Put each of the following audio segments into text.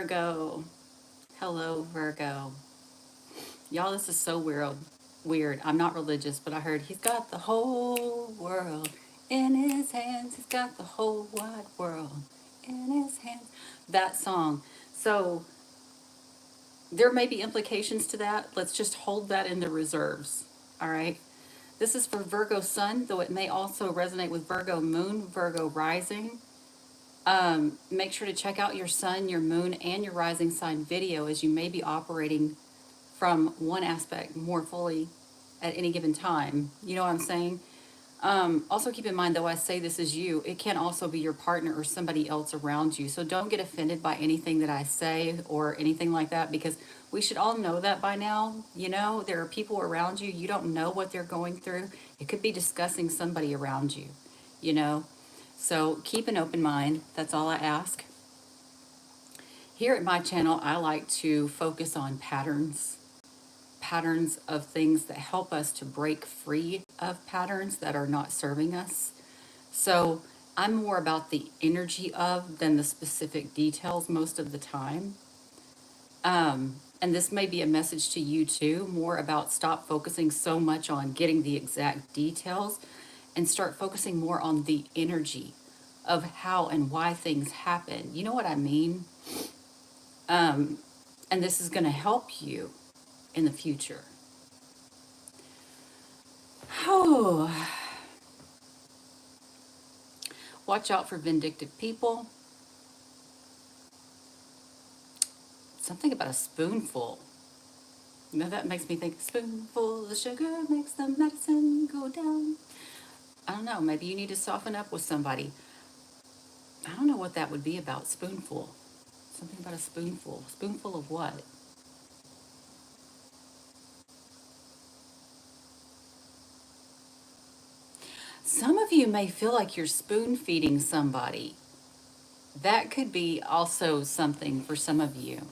Virgo. Hello, Virgo. Y'all, this is so weird. Weird. I'm not religious, but I heard he's got the whole world in his hands. He's got the whole wide world in his hands. That song. So there may be implications to that. Let's just hold that in the reserves. All right. This is for Virgo Sun, though it may also resonate with Virgo Moon, Virgo Rising. Make sure to check out your sun, your moon, and your rising sign video, as you may be operating from one aspect more fully at any given time. You know what I'm saying? Also, keep in mind, though I say this is you, it can also be your partner or somebody else around you. So don't get offended by anything that I say or anything like that, because we should all know that by now. You know, there are people around you, you don't know what they're going through. It could be discussing somebody around you, you know. So keep an open mind. That's all I ask. Here at my channel, I like to focus on patterns of things that help us to break free of patterns that are not serving us. So I'm more about the energy of than the specific details most of the time. And this may be a message to you too, more about stop focusing so much on getting the exact details and start focusing more on the energy of how and why things happen. You know what I mean? And this is going to help you in the future. Oh, watch out for vindictive people. Something about a spoonful. You know, that makes me think a spoonful of sugar makes the medicine go down. I don't know, maybe you need to soften up with somebody. I don't know what that would be about, spoonful. Something about a spoonful. Spoonful of what? Some of you may feel like you're spoon feeding somebody. That could be also something for some of you.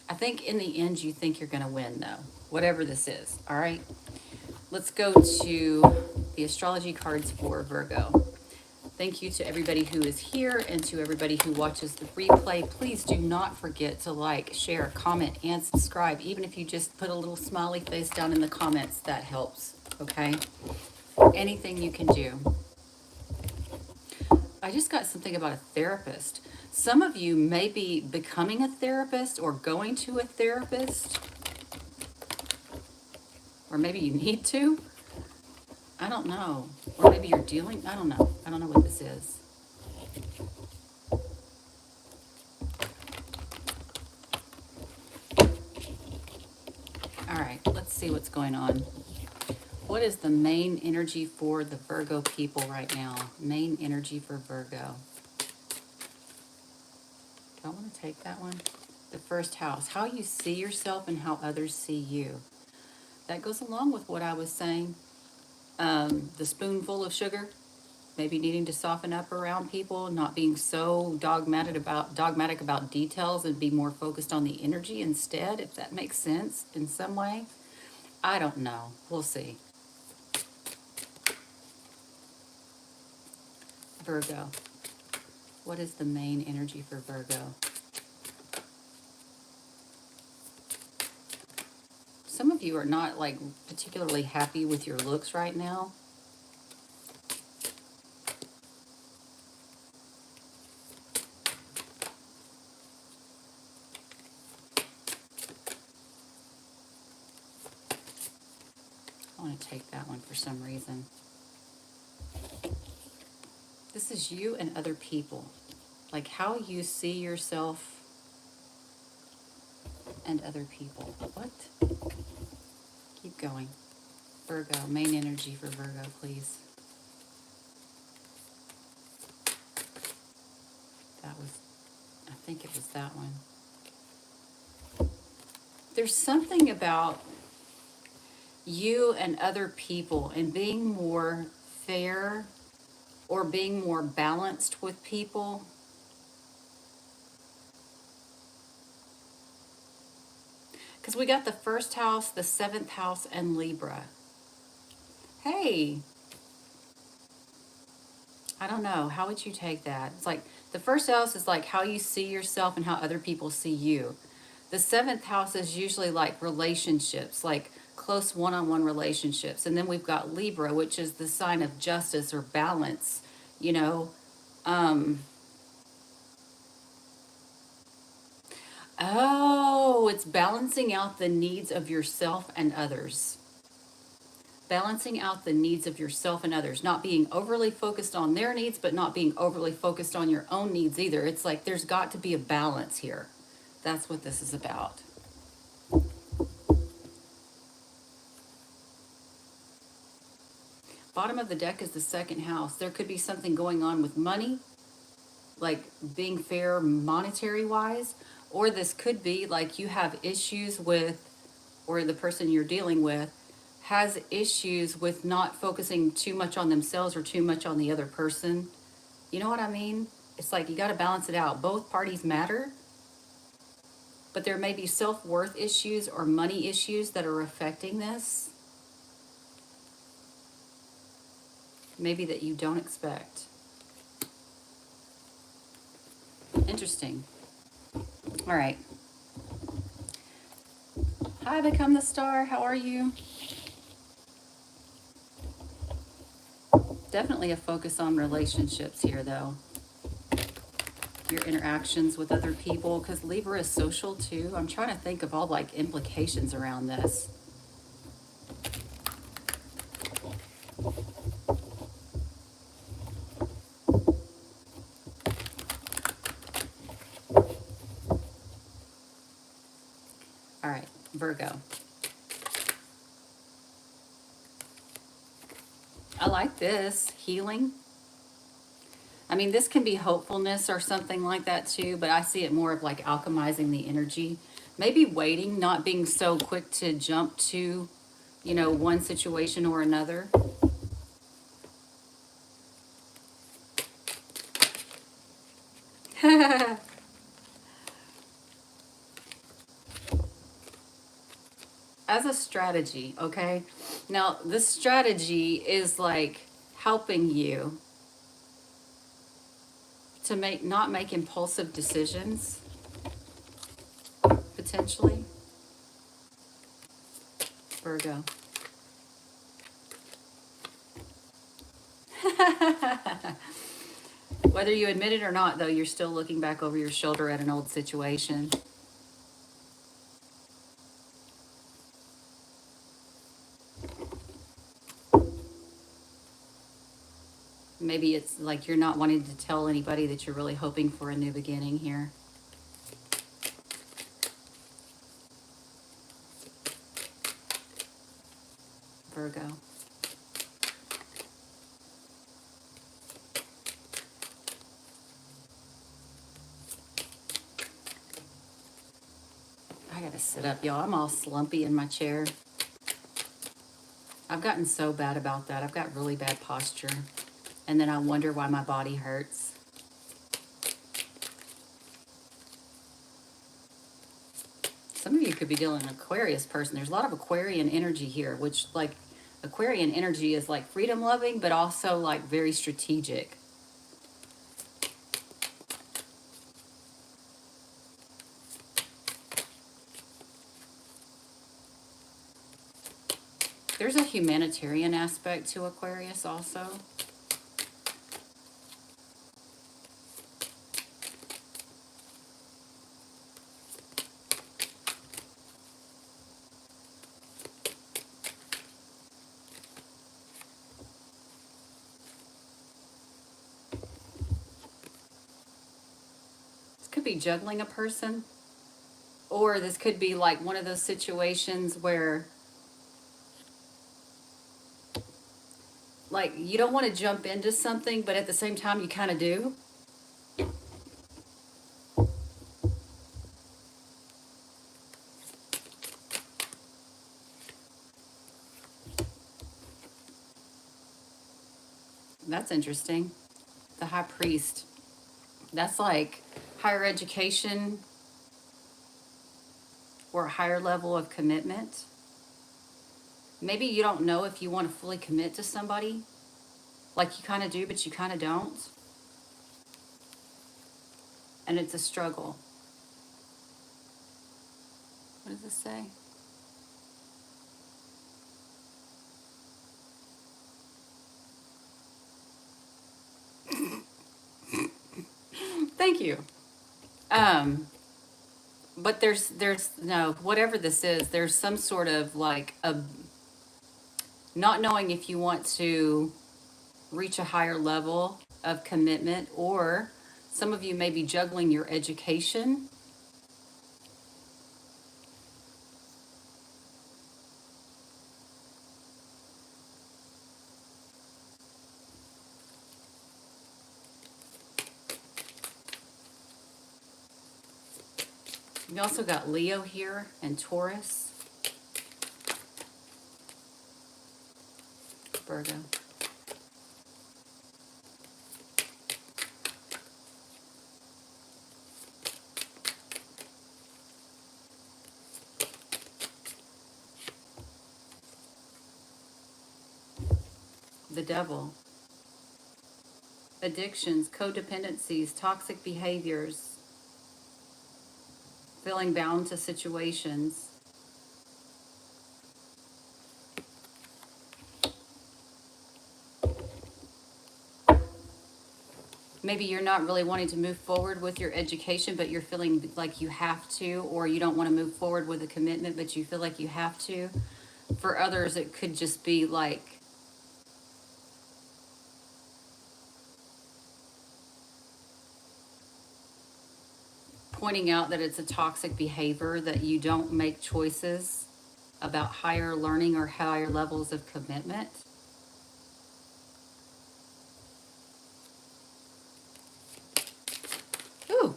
I think in the end you think you're going to win, though, whatever this is. All right. Let's go to the astrology cards for Virgo. Thank you to everybody who is here and to everybody who watches the replay. Please do not forget to like, share, comment, and subscribe. Even if you just put a little smiley face down in the comments, that helps, okay? Anything you can do. I just got something about a therapist. Some of you may be becoming a therapist or going to a therapist, or maybe you need to. I don't know. Or maybe you're dealing, I don't know. I don't know what this is. All right, let's see what's going on. What is the main energy for the Virgo people right now? Main energy for Virgo. Do I want to take that one? The first house. How you see yourself and how others see you. That goes along with what I was saying. The spoonful of sugar. Maybe needing to soften up around people, not being so dogmatic about details and be more focused on the energy instead, if that makes sense in some way. I don't know. We'll see. Virgo. What is the main energy for Virgo? Some of you are not like particularly happy with your looks right now. I want to take that one for some reason. This is you and other people. Like how you see yourself and other people. What? Keep going. Virgo, main energy for Virgo, please. That was, I think it was that one. There's something about you and other people and being more fair or being more balanced with people. Because we got the first house, the seventh house, and Libra. Hey, I don't know. How would you take that? It's like the first house is like how you see yourself and how other people see you. The seventh house is usually like relationships, like close one on one relationships. And then we've got Libra, which is the sign of justice or balance, you know. Um, oh, it's balancing out the needs of yourself and others. Balancing out the needs of yourself and others, not being overly focused on their needs, but not being overly focused on your own needs either. It's like there's got to be a balance here. That's what this is about. Bottom of the deck is the second house. There could be something going on with money, like being fair monetary wise, or this could be like you have issues with, or the person you're dealing with has issues with not focusing too much on themselves or too much on the other person. You know what I mean? It's like you got to balance it out. Both parties matter, but there may be self worth issues or money issues that are affecting this. Maybe that you don't expect. Interesting. All right. Hi, Become the Star. How are you? Definitely a focus on relationships here, though. Your interactions with other people, because Libra is social too. I'm trying to think of all like implications around this. All right, Virgo. I like this. Healing. I mean, this can be hopefulness or something like that too, but I see it more of like alchemizing the energy. Maybe waiting, not being so quick to jump to, you know, one situation or another. As a strategy, okay? Now, this strategy is like helping you to make not make impulsive decisions potentially. Virgo. Whether you admit it or not, though, you're still looking back over your shoulder at an old situation. Maybe it's like you're not wanting to tell anybody that you're really hoping for a new beginning here. Virgo. I gotta sit up, y'all. I'm all slumpy in my chair. I've gotten so bad about that. I've got really bad posture. And then I wonder why my body hurts. Some of you could be dealing with an Aquarius person. There's a lot of Aquarian energy here, which like Aquarian energy is like freedom loving, but also like very strategic. There's a humanitarian aspect to Aquarius also. This could be juggling a person, or this could be like one of those situations where like you don't want to jump into something, but at the same time you kind of do. That's interesting. The High Priest. That's like higher education or a higher level of commitment. Maybe you don't know if you want to fully commit to somebody. Like you kind of do, but you kind of don't. And it's a struggle. What does this say? Thank you. Um, but there's no, whatever this is, there's some sort of like a not knowing if you want to reach a higher level of commitment, or some of you may be juggling your education. You also got Leo here and Taurus, Virgo. The devil. Addictions, codependencies, toxic behaviors, feeling bound to situations. Maybe you're not really wanting to move forward with your education, but you're feeling like you have to, or you don't want to move forward with a commitment, but you feel like you have to. For others, it could just be like pointing out that it's a toxic behavior, that you don't make choices about higher learning or higher levels of commitment. Ooh.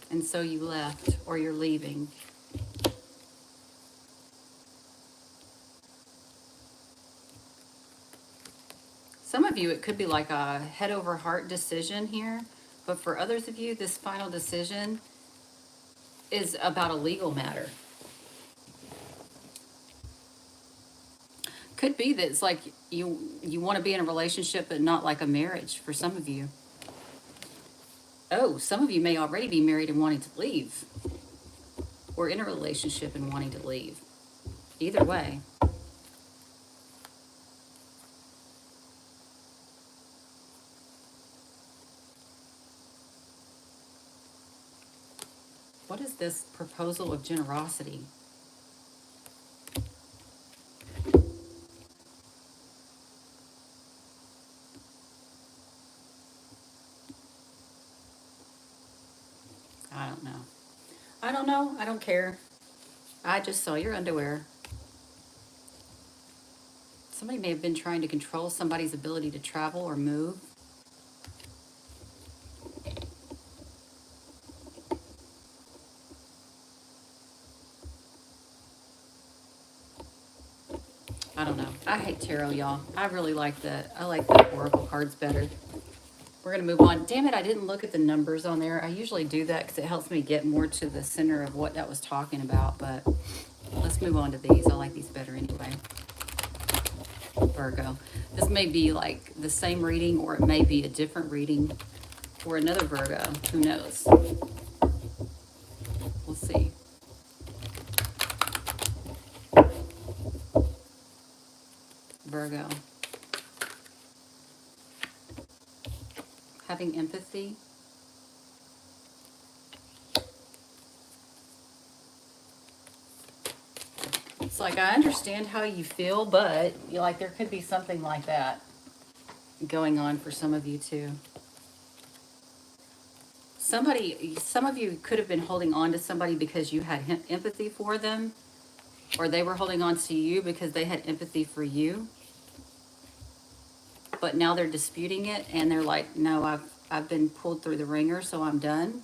And so you left, or you're leaving. Some of you, it could be like a head over heart decision here, but for others of you, this final decision is about a legal matter. Could be that it's like you want to be in a relationship, but not like a marriage for some of you. Oh, some of you may already be married and wanting to leave, or in a relationship and wanting to leave. Either way. What is this proposal of generosity? I don't know. I don't know. I don't care. I just saw your underwear. Somebody may have been trying to control somebody's ability to travel or move. I don't know. I hate tarot, y'all. I really like I like the oracle cards better. We're going to move on. Damn it, I didn't look at the numbers on there. I usually do that because it helps me get more to the center of what that was talking about. But let's move on to these. I like these better anyway. Virgo. This may be like the same reading, or it may be a different reading for another Virgo. Who knows? We'll see. Virgo. Having empathy. It's like, I understand how you feel, but like there could be something like that going on for some of you too. Some of you could have been holding on to somebody because you had empathy for them, or they were holding on to you because they had empathy for you. But now they're disputing it, and they're like, no, I've been pulled through the ringer, so I'm done.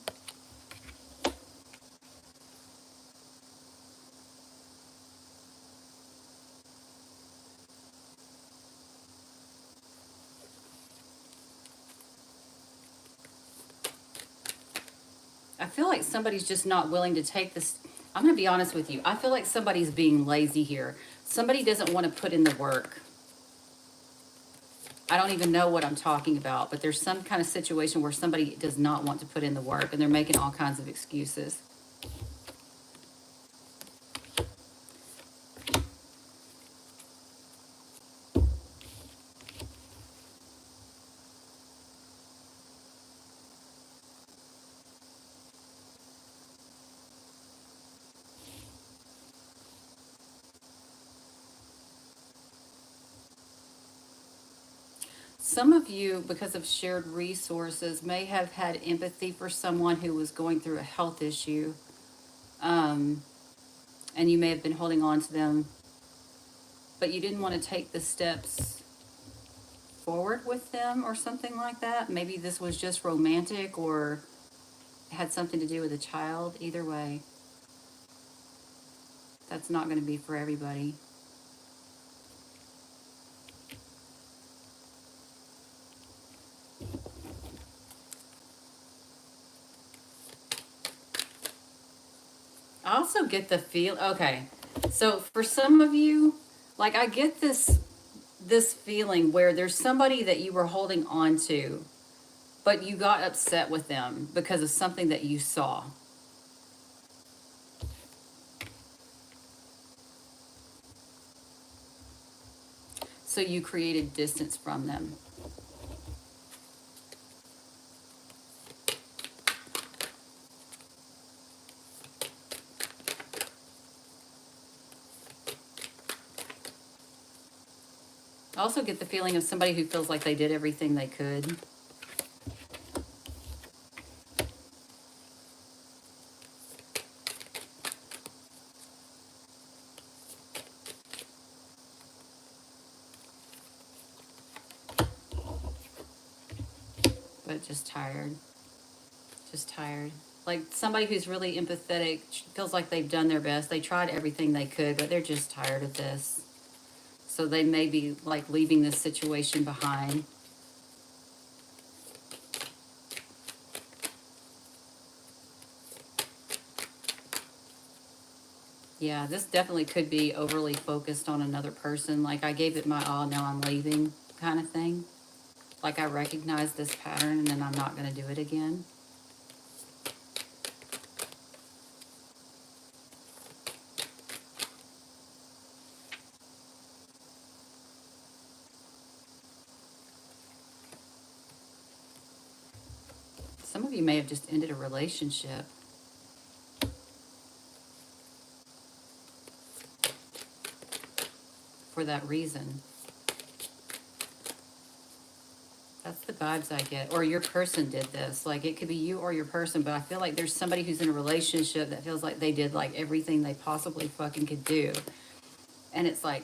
I feel like somebody's just not willing to take this. I'm going to be honest with you. I feel like somebody's being lazy here. Somebody doesn't want to put in the work. I don't even know what I'm talking about, but there's some kind of situation where somebody does not want to put in the work and they're making all kinds of excuses. Some of you, because of shared resources, may have had empathy for someone who was going through a health issue, um, and you may have been holding on to them, but you didn't want to take the steps forward with them or something like that. Maybe this was just romantic or had something to do with a child. Either way, that's not going to be for everybody. I also get the feel, okay. So for some of you, like I get this feeling where there's somebody that you were holding on to, but you got upset with them because of something that you saw. So you created distance from them. I also get the feeling of somebody who feels like they did everything they could. But just tired. Just tired. Like somebody who's really empathetic feels like they've done their best. They tried everything they could, but they're just tired of this. So they may be like leaving this situation behind. Yeah, this definitely could be overly focused on another person. Like I gave it my all, now I'm leaving kind of thing. Like I recognize this pattern and then I'm not going to do it again. Some of you may have just ended a relationship for that reason. That's the vibes I get. Or your person did this. Like it could be you or your person, but I feel like there's somebody who's in a relationship that feels like they did like everything they possibly fucking could do. And it's like,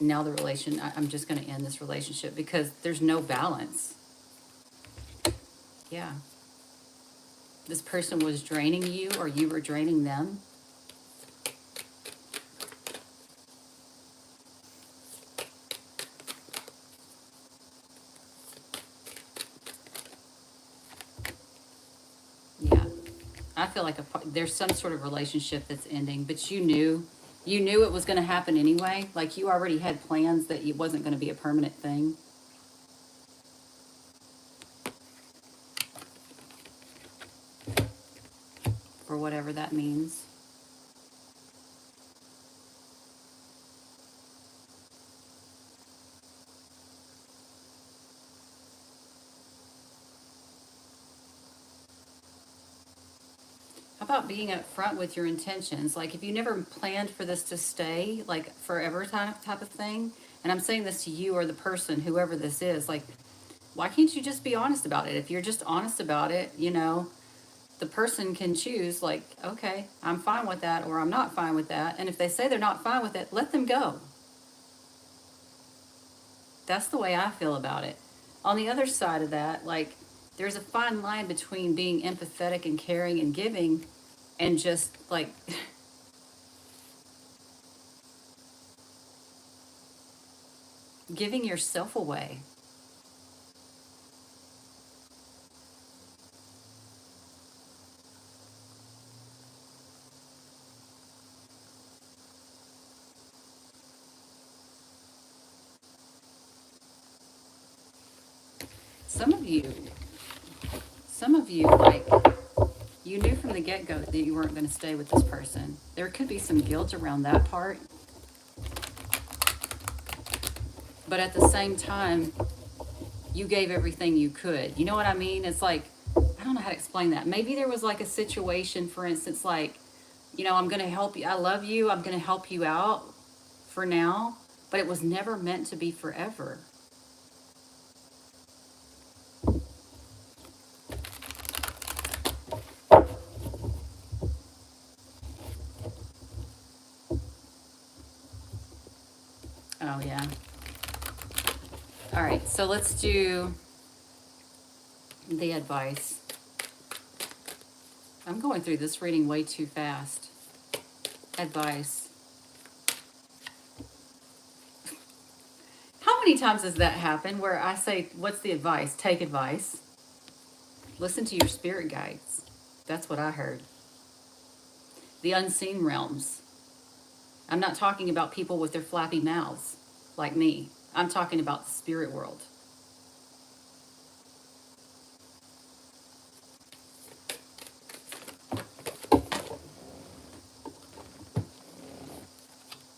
now I'm just going to end this relationship because there's no balance. Yeah. This person was draining you or you were draining them. Yeah. I feel like there's some sort of relationship that's ending, but you knew it was going to happen anyway. Like you already had plans that it wasn't going to be a permanent thing. For whatever that means. How about being upfront with your intentions? Like if you never planned for this to stay, like forever type of thing, and I'm saying this to you or the person, whoever this is, like why can't you just be honest about it? If you're just honest about it, the person can choose like, okay, I'm fine with that or I'm not fine with that. And if they say they're not fine with it, let them go. That's the way I feel about it. On the other side of that, like there's a fine line between being empathetic and caring and giving and just like giving yourself away. Some of you, like, you knew from the get-go that you weren't going to stay with this person. There could be some guilt around that part, but at the same time, you gave everything you could. You know what I mean? It's like, I don't know how to explain that. Maybe there was like a situation, for instance, like, I'm going to help you. I love you. I'm going to help you out for now, but it was never meant to be forever. Oh, yeah. All right, so let's do the advice. I'm going through this reading way too fast. Advice. How many times has that happened where I say, what's the advice? Take advice. Listen to your spirit guides. That's what I heard. The unseen realms. I'm not talking about people with their flappy mouths like me. I'm talking about the spirit world.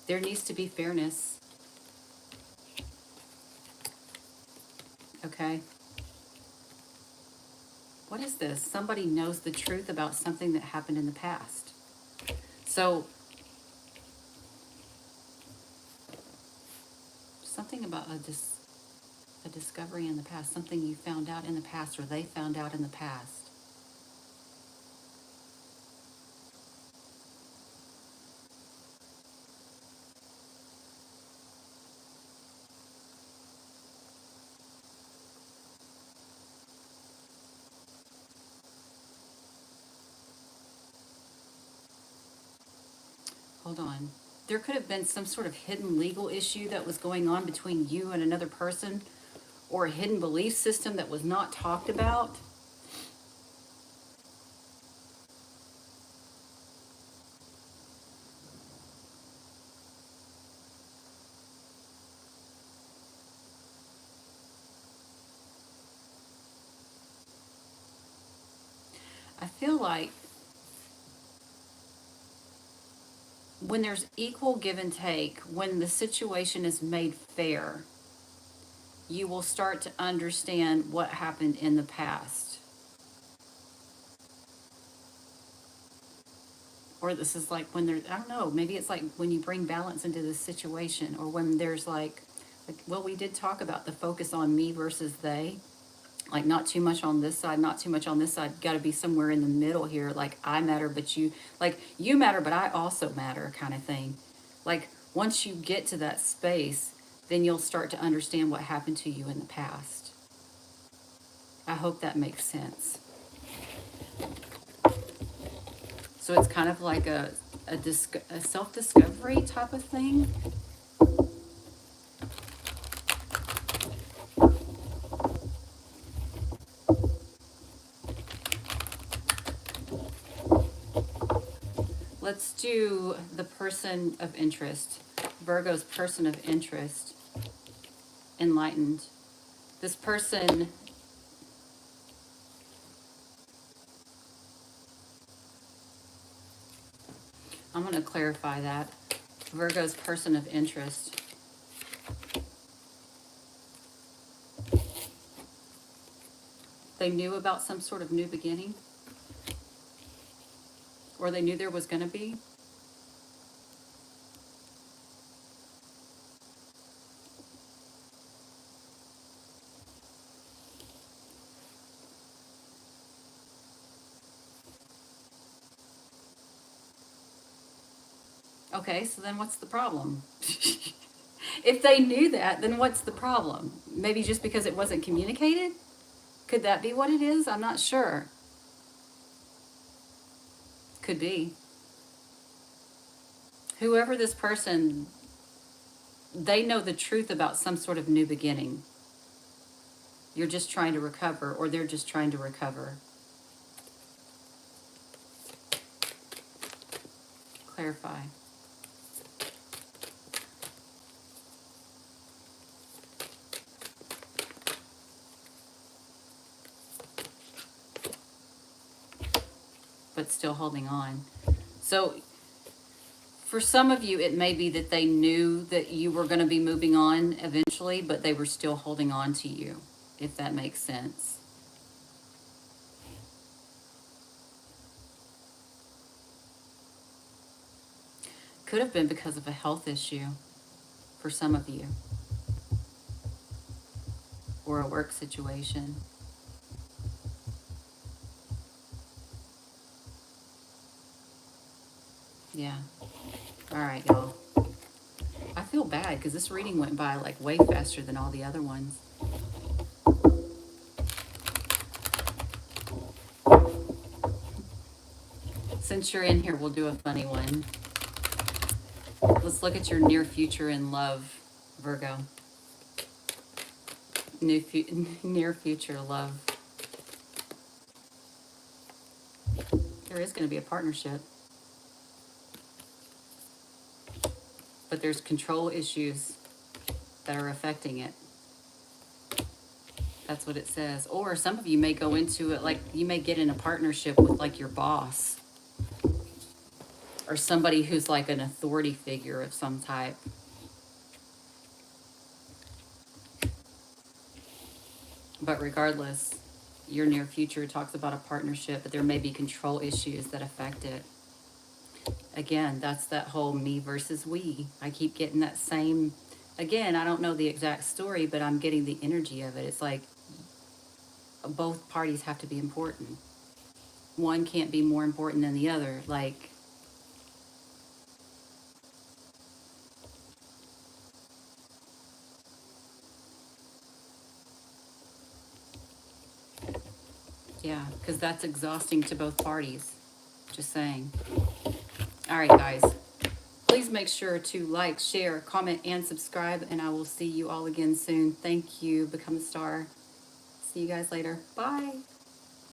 There needs to be fairness. Okay? What is this? Somebody knows the truth about something that happened in the past. So, something about a discovery in the past, something you found out in the past or they found out in the past. Hold on. There could have been some sort of hidden legal issue that was going on between you and another person, or a hidden belief system that was not talked about. I feel like when there's equal give and take, when the situation is made fair, you will start to understand what happened in the past. Or this is like when there's, I don't know, maybe it's like when you bring balance into the situation, or when there's like, well, we did talk about the focus on me versus they. Like, not too much on this side, not too much on this side. Got to be somewhere in the middle here. Like, I matter, but you matter, but I also matter, kind of thing. Like, once you get to that space, then you'll start to understand what happened to you in the past. I hope that makes sense. So it's kind of like a self-discovery type of thing. Let's do the person of interest. Virgo's person of interest. Enlightened. This person, I'm going to clarify that. Virgo's person of interest. They knew about some sort of new beginning, or they knew there was going to be. Okay, so then what's the problem? If they knew that, then what's the problem? Maybe just because it wasn't communicated? Could that be what it is? I'm not sure. Could be. Whoever this person, they know the truth about some sort of new beginning. You're just trying to recover, or they're just trying to recover. Clarify. but still holding on. So for some of you, it may be that they knew that you were going to be moving on eventually, but they were still holding on to you, if that makes sense. Could have been because of a health issue for some of you, or a work situation. Yeah. All right, y'all. I feel bad because this reading went by like way faster than all the other ones. Since you're in here, we'll do a funny one. Let's look at your near future in love, Virgo. Near future love. There is going to be a partnership, but there's control issues that are affecting it. That's what it says. Or some of you may go into it like you may get in a partnership with like your boss or somebody who's like an authority figure of some type. But regardless, your near future talks about a partnership, but there may be control issues that affect it. Again, that's that whole me versus we. I keep getting that same, again, I don't know the exact story, but I'm getting the energy of it. It's like both parties have to be important. One can't be more important than the other. Like, yeah, because that's exhausting to both parties. Just saying. All right, guys. Please make sure to like, share, comment, and subscribe, and I will see you all again soon. Thank you. Become a star. See you guys later. Bye.